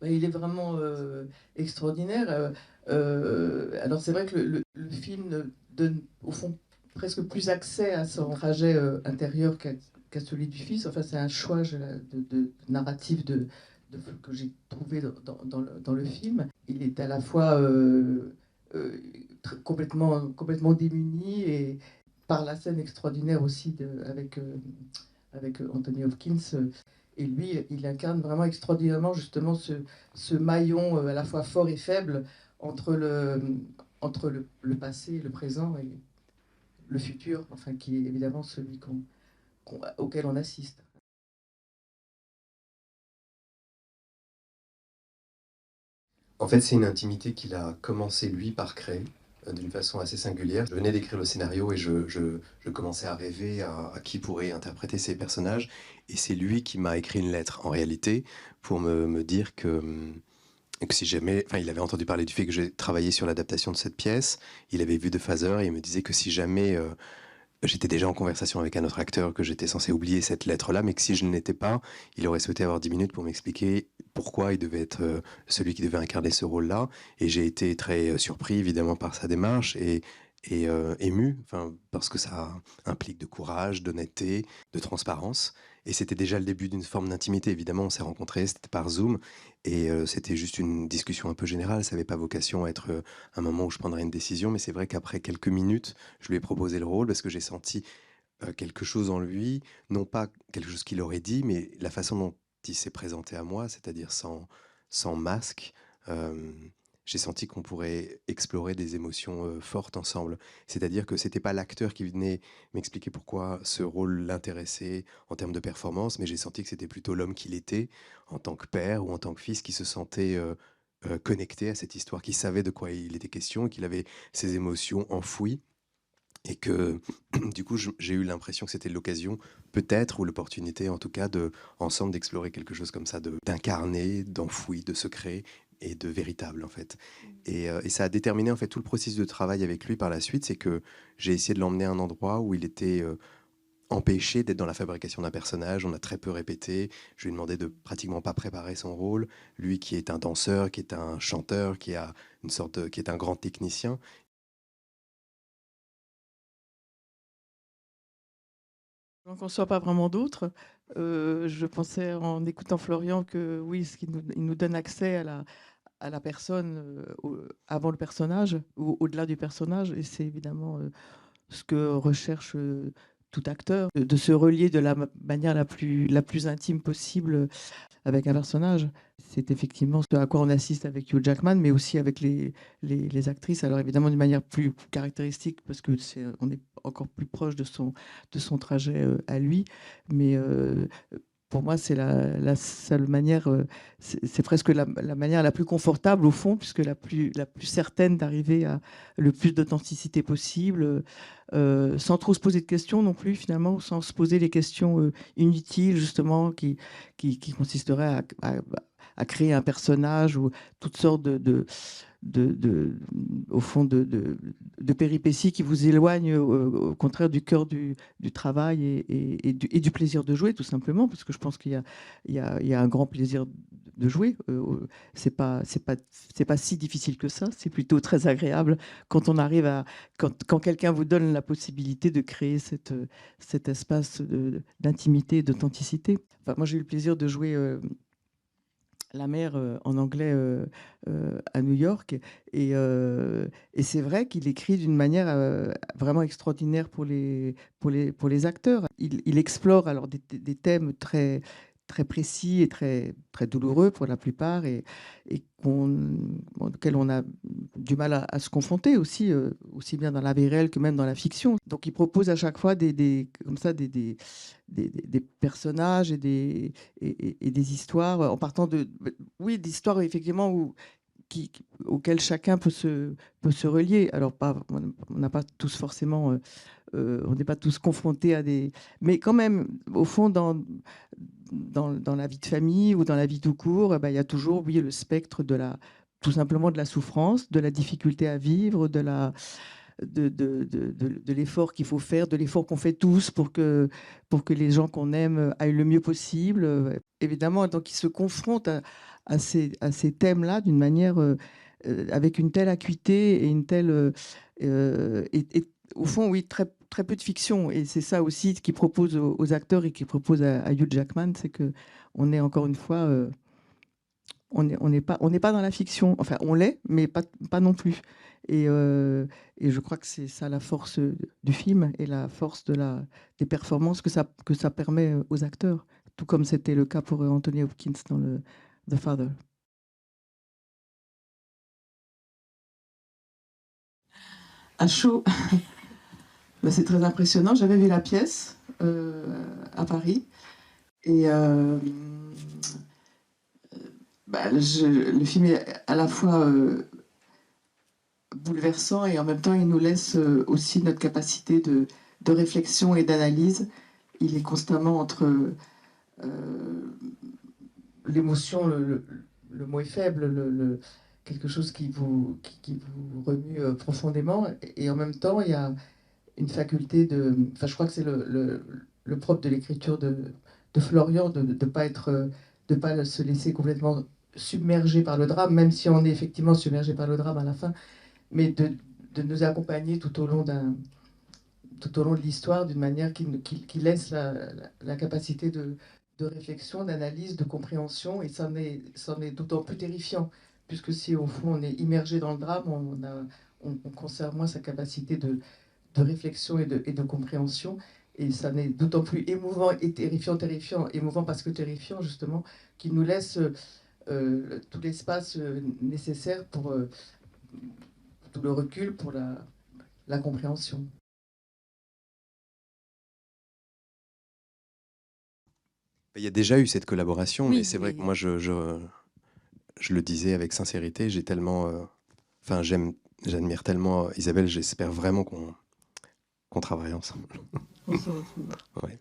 Il est vraiment extraordinaire. Alors c'est vrai que le film donne au fond presque plus accès à son trajet intérieur qu'à celui du fils. Enfin, c'est un choix de narratif que j'ai trouvé dans le film. Il est à la fois complètement démuni et par la scène extraordinaire aussi avec Anthony Hopkins. Et lui, il incarne vraiment extraordinairement justement ce maillon à la fois fort et faible entre le passé, le présent et le futur, enfin qui est évidemment celui auquel on assiste. En fait, c'est une intimité qu'il a commencé lui par créer d'une façon assez singulière. Je venais d'écrire le scénario et je commençais à rêver à qui pourrait interpréter ces personnages. Et c'est lui qui m'a écrit une lettre, en réalité, pour me dire que si jamais... Enfin, il avait entendu parler du fait que j'ai travaillé sur l'adaptation de cette pièce. Il avait vu The Father et il me disait que si jamais j'étais déjà en conversation avec un autre acteur, que j'étais censé oublier cette lettre-là, mais que si je ne l'étais pas, il aurait souhaité avoir 10 minutes pour m'expliquer pourquoi il devait être celui qui devait incarner ce rôle-là. Et j'ai été très surpris, évidemment, par sa démarche et ému, enfin, parce que ça implique de courage, d'honnêteté, de transparence. Et c'était déjà le début d'une forme d'intimité. Évidemment, on s'est rencontrés, c'était par Zoom, et c'était juste une discussion un peu générale. Ça n'avait pas vocation à être un moment où je prendrais une décision, mais c'est vrai qu'après quelques minutes, je lui ai proposé le rôle parce que j'ai senti quelque chose en lui, non pas quelque chose qu'il aurait dit, mais la façon dont il s'est présenté à moi, c'est-à-dire sans masque. euh, j'ai senti qu'on pourrait explorer des émotions fortes ensemble. C'est-à-dire que c'était pas l'acteur qui venait m'expliquer pourquoi ce rôle l'intéressait en termes de performance, mais j'ai senti que c'était plutôt l'homme qu'il était, en tant que père ou en tant que fils, qui se sentait connecté à cette histoire, qui savait de quoi il était question, et qu'il avait ses émotions enfouies et que du coup j'ai eu l'impression que c'était l'occasion peut-être ou l'opportunité en tout cas de ensemble d'explorer quelque chose comme ça, d'incarner, d'enfoui, de secret et de véritable en fait. Et ça a déterminé en fait tout le processus de travail avec lui par la suite, c'est que j'ai essayé de l'emmener à un endroit où il était empêché d'être dans la fabrication d'un personnage. On a très peu répété. Je lui ai demandé de pratiquement pas préparer son rôle. Lui qui est un danseur, qui est un chanteur, qui est un grand technicien. J'en conçois pas vraiment d'autres. Je pensais en écoutant Florian que oui, il nous donne accès à la personne avant le personnage ou au-delà du personnage. Et c'est évidemment ce que recherche tout acteur, de se relier de la manière la plus intime possible avec un personnage. C'est effectivement ce à quoi on assiste avec Hugh Jackman, mais aussi avec les actrices. Alors évidemment d'une manière plus caractéristique, parce que on est encore plus proche de son trajet à lui. Mais pour moi, c'est la seule manière, c'est presque la manière la plus confortable au fond, puisque la plus certaine d'arriver à le plus d'authenticité possible, sans trop se poser de questions non plus, finalement, sans se poser les questions inutiles, justement, qui consisteraient à créer un personnage ou toutes sortes au fond de péripéties qui vous éloignent au contraire du cœur du travail et du plaisir de jouer, tout simplement, parce que je pense il y a un grand plaisir de jouer. C'est pas si difficile que ça, c'est plutôt très agréable quand on arrive quand quelqu'un vous donne la possibilité de créer cet espace d'intimité et d'authenticité. Enfin, moi, j'ai eu le plaisir de jouer la mère en anglais à New York. Et c'est vrai qu'il écrit d'une manière vraiment extraordinaire pour les acteurs. Il explore alors des thèmes très précis et très douloureux pour la plupart et auxquels on a du mal à se confronter aussi, aussi bien dans la vie réelle que même dans la fiction. Donc il propose à chaque fois comme ça, des personnages et des histoires en partant oui, d'histoires effectivement auxquelles chacun peut se relier. Alors, on n'a pas tous forcément, on n'est pas tous confrontés à des. Mais quand même, au fond, dans la vie de famille ou dans la vie tout court, il y a toujours, oui, le spectre tout simplement de la souffrance, de la difficulté à vivre, de l'effort qu'il faut faire, de l'effort qu'on fait tous pour que les gens qu'on aime aillent le mieux possible. évidemment. Donc, il se confronte à ces thèmes-là d'une manière, avec une telle acuité et une telle... et au fond, oui, très, très peu de fiction. Et c'est ça aussi ce qu'il propose aux acteurs et qu'il propose à Hugh Jackman, c'est qu'on est encore une fois... on n'est pas dans la fiction. Enfin, on l'est, mais pas non plus. Et je crois que c'est ça la force du film et la force des performances que ça permet aux acteurs, tout comme c'était le cas pour Anthony Hopkins dans The Father. À chaud, ben, c'est très impressionnant. J'avais vu la pièce à Paris et ben, le film est à la fois bouleversant et en même temps il nous laisse aussi notre capacité de réflexion et d'analyse. Il est constamment entre l'émotion, le mot est faible, quelque chose qui vous remue profondément, et en même temps il y a une faculté de... Enfin, je crois que c'est le propre de l'écriture de Florian, de ne pas être, de pas se laisser complètement submerger par le drame, même si on est effectivement submergé par le drame à la fin, mais de nous accompagner tout au long de l'histoire d'une manière qui laisse la capacité de réflexion, d'analyse, de compréhension, et c'en est d'autant plus terrifiant, puisque si au fond on est immergé dans le drame, on conserve moins sa capacité de réflexion et de compréhension, et ça n'est d'autant plus émouvant et terrifiant, émouvant parce que terrifiant justement, qu'il nous laisse tout l'espace nécessaire pour tout le recul pour la compréhension. Il y a déjà eu cette collaboration, Oui, et c'est vrai que mais moi, je le disais avec sincérité, j'ai tellement... Enfin, j'admire tellement Isabelle, j'espère vraiment qu'on travaille ensemble. on se retrouve. Ouais.